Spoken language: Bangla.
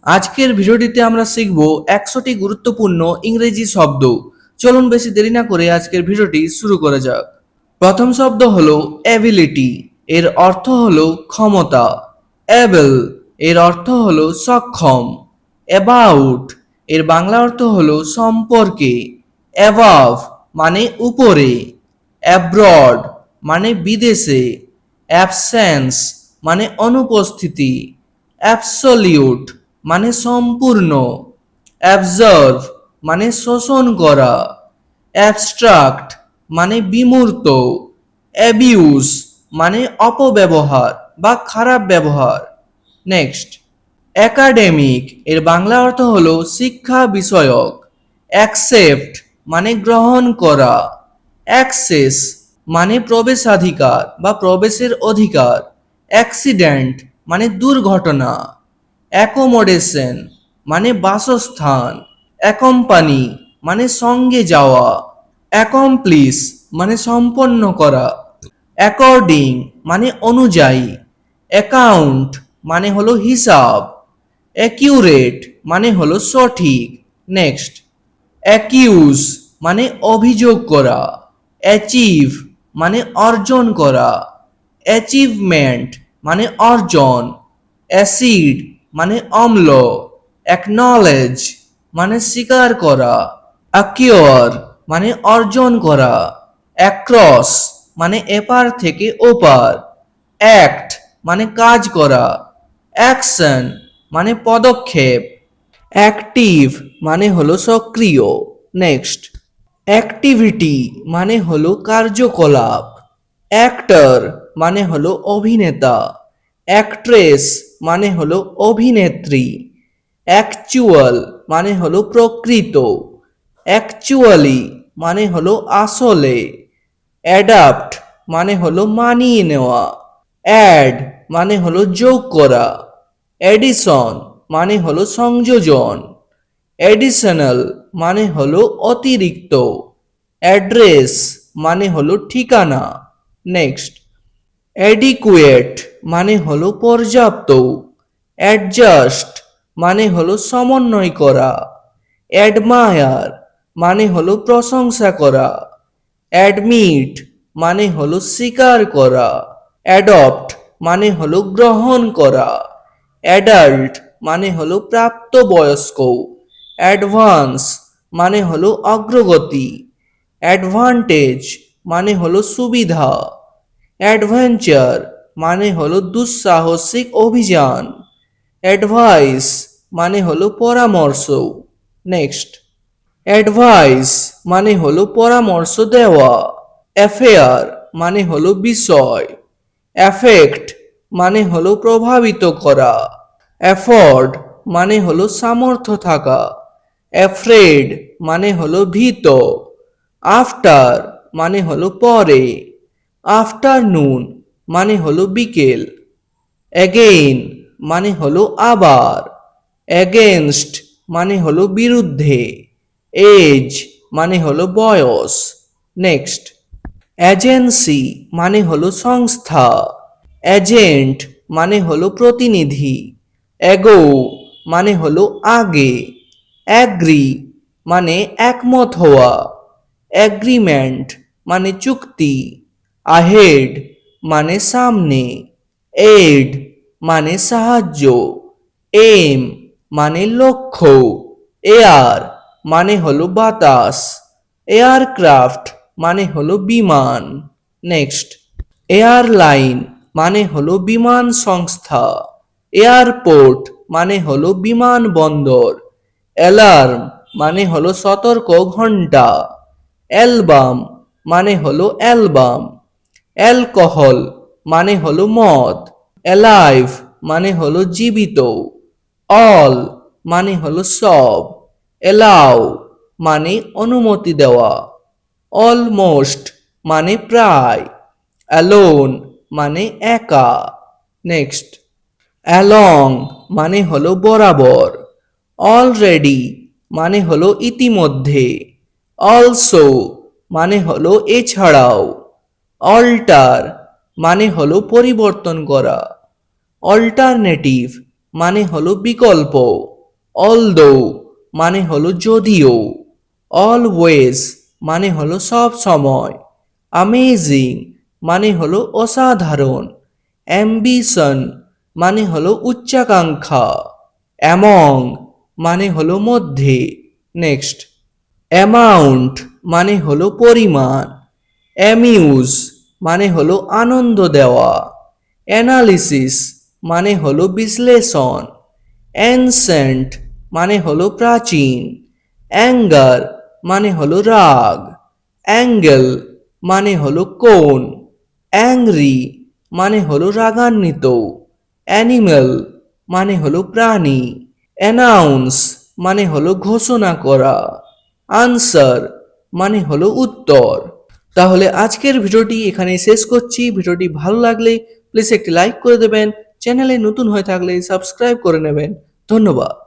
আজকের ভিডিওটিতে আমরা শিখব 100টি গুরুত্বপূর্ণ ইংরেজি শব্দ। চলুন বেশি দেরি না করে আজকের ভিডিওটি শুরু করা যাক। প্রথম শব্দ হলো অ্যাবিলিটি, এর অর্থ হলো ক্ষমতা। অ্যাবল এর অর্থ হলো সক্ষম। অ্যাবাউট এর বাংলা অর্থ হলো সম্পর্কে। অ্যাবাভ মানে উপরে। অ্যাব্রড মানে বিদেশে। অ্যাবসেন্স মানে অনুপস্থিতি। অ্যাবসলিউট মানে সম্পূর্ণ। অ্যাবজার্ভ মানে শোষণ করা। অ্যাবস্ট্রাক্ট মানে বিমূর্ত। অ্যাবিউজ মানে অপব্যবহার বা খারাপ ব্যবহার। নেক্সট, একাডেমিক এর বাংলা অর্থ হলো শিক্ষা বিষয়ক। অ্যাকসেপ্ট মানে গ্রহণ করা। অ্যাক্সেস মানে প্রবেশাধিকার বা প্রবেশের অধিকার। অ্যাক্সিডেন্ট মানে দুর্ঘটনা। অ্যাকোমোডেশন মানে বাসস্থান। অ্যাকম্পানি মানে সঙ্গে যাওয়া। অ্যাকমপ্লিশ মানে সম্পন্ন করা। অ্যাকর্ডিং মানে অনুযায়ী। অ্যাকাউন্ট মানে হলো হিসাব। অ্যাকিউরেট মানে হলো সঠিক। নেক্সট, অ্যাকিউজ মানে অভিযোগ করা। অ্যাচিভ মানে অর্জন করা। অ্যাচিভমেন্ট মানে অর্জন। অ্যাসিড মানে অম্ল। অ্যাকনলেজ মানে স্বীকার করা। অ্যাকিওর মানে অর্জন করা। অ্যাক্রস মানে এপার থেকে ওপার। অ্যাক্ট মানে কাজ করা। অ্যাকশন মানে পদক্ষেপ। অ্যাক্টিভ মানে হলো সক্রিয়। নেক্সট, অ্যাক্টিভিটি মানে হলো কার্যকলাপ। অ্যাক্টর মানে হলো অভিনেতা। অ্যাক্ট্রেস মানে হলো অভিনেত্রী। অ্যাকচুয়াল মানে হলো প্রকৃত। অ্যাকচুয়ালি মানে হলো আসলে। অ্যাডাপ্ট মানে হলো মানিয়ে নেওয়া। অ্যাড মানে হলো যোগ করা। এডিশন মানে হলো সংযোজন। এডিশনাল মানে হলো অতিরিক্ত। অ্যাড্রেস মানে হলো ঠিকানা। নেক্সট, অ্যাডিকুয়েট মানে হলো পর্যাপ্ত। অ্যাডজাস্ট মানে হলো সমন্বয় করা। অ্যাডমায়ার মানে হলো প্রশংসা করা। অ্যাডমিট মানে হলো স্বীকার করা। অ্যাডপ্ট মানে হলো গ্রহণ করা। অ্যাডাল্ট মানে হলো প্রাপ্তবয়স্ক। অ্যাডভান্স মানে হলো অগ্রগতি। অ্যাডভান্টেজ মানে হলো সুবিধা। অ্যাডভেঞ্চার মানে হলো দুঃসাহসিক অভিযান। অ্যাডভাইস মানে হলো পরামর্শ। নেক্সট, অ্যাডভাইস মানে হলো পরামর্শ দেওয়া। অ্যাফেয়ার মানে হলো বিষয়। অ্যাফেক্ট মানে হলো প্রভাবিত করা। অ্যাফোর্ড মানে হলো সামর্থ্য থাকা। অ্যাফ্রেড মানে হলো ভীত। আফটার মানে হলো পরে। আফটারনুন মানে হলো বিকেল। অ্যাগেইন মানে হলো আবার। অ্যাগেনস্ট মানে হলো বিরুদ্ধে। এজ মানে হলো বয়স। নেক্সট, এজেন্সি মানে হলো সংস্থা। এজেন্ট মানে হলো প্রতিনিধি। অ্যাগো মানে হলো আগে। অ্যাগ্রি মানে একমত হওয়া। অ্যাগ্রিমেন্ট মানে চুক্তি। আহেড মানে সামনে। এড মানে সাহায্য। এম মানে লক্ষ্য। এয়ার মানে হলো বাতাস। এয়ারক্রাফট মানে হলো বিমান। নেক্সট, এয়ারলাইন মানে হলো বিমান সংস্থা। এয়ারপোর্ট মানে হলো বিমানবন্দর। অ্যালার্ম মানে হলো সতর্ক ঘন্টা। অ্যালবাম মানে হলো অ্যালবাম। অ্যালকোহল মানে হলো মদ। অ্যালাইভ মানে হলো জীবিত। অল মানে হলো সব। এলাও মানে অনুমতি দেওয়া। অলমোস্ট মানে প্রায়। অ্যালোন মানে একা। নেক্সট, অ্যালং মানে হলো বরাবর। অলরেডি মানে হলো ইতিমধ্যে। অলসো মানে হলো এছাড়াও। অল্টার মানে হলো পরিবর্তন করা। অল্টারনেটিভ মানে হলো বিকল্প, অলদো মানে হলো যদিও, অলওয়েজ মানে হলো সব সময়, অ্যামেজিং মানে হলো অসাধারণ, অ্যাম্বিশন মানে হলো উচ্চাকাঙ্ক্ষা, অ্যামং মানে হলো মধ্যে। নেক্সট, অ্যামাউন্ট মানে হলো পরিমাণ, অ্যামিউজ মানে হলো আনন্দ দেওয়া, অ্যানালিসিস মানে হলো বিশ্লেষণ, অ্যানসেন্ট মানে হলো প্রাচীন, অ্যাঙ্গার মানে হলো রাগ, অ্যাঙ্গেল মানে হলো কোণ, অ্যাংরি মানে হলো রাগান্বিত, অ্যানিমেল মানে হলো প্রাণী, অ্যানাউন্স মানে হলো ঘোষণা করা, আনসার মানে হলো উত্তর। তাহলে আজকের ভিডিওটি এখানে শেষ করছি। ভিডিওটি ভালো লাগলে প্লিজ একটি লাইক করে দেবেন, চ্যানেলে নতুন হয়ে থাকলে সাবস্ক্রাইব করে নেবেন। ধন্যবাদ।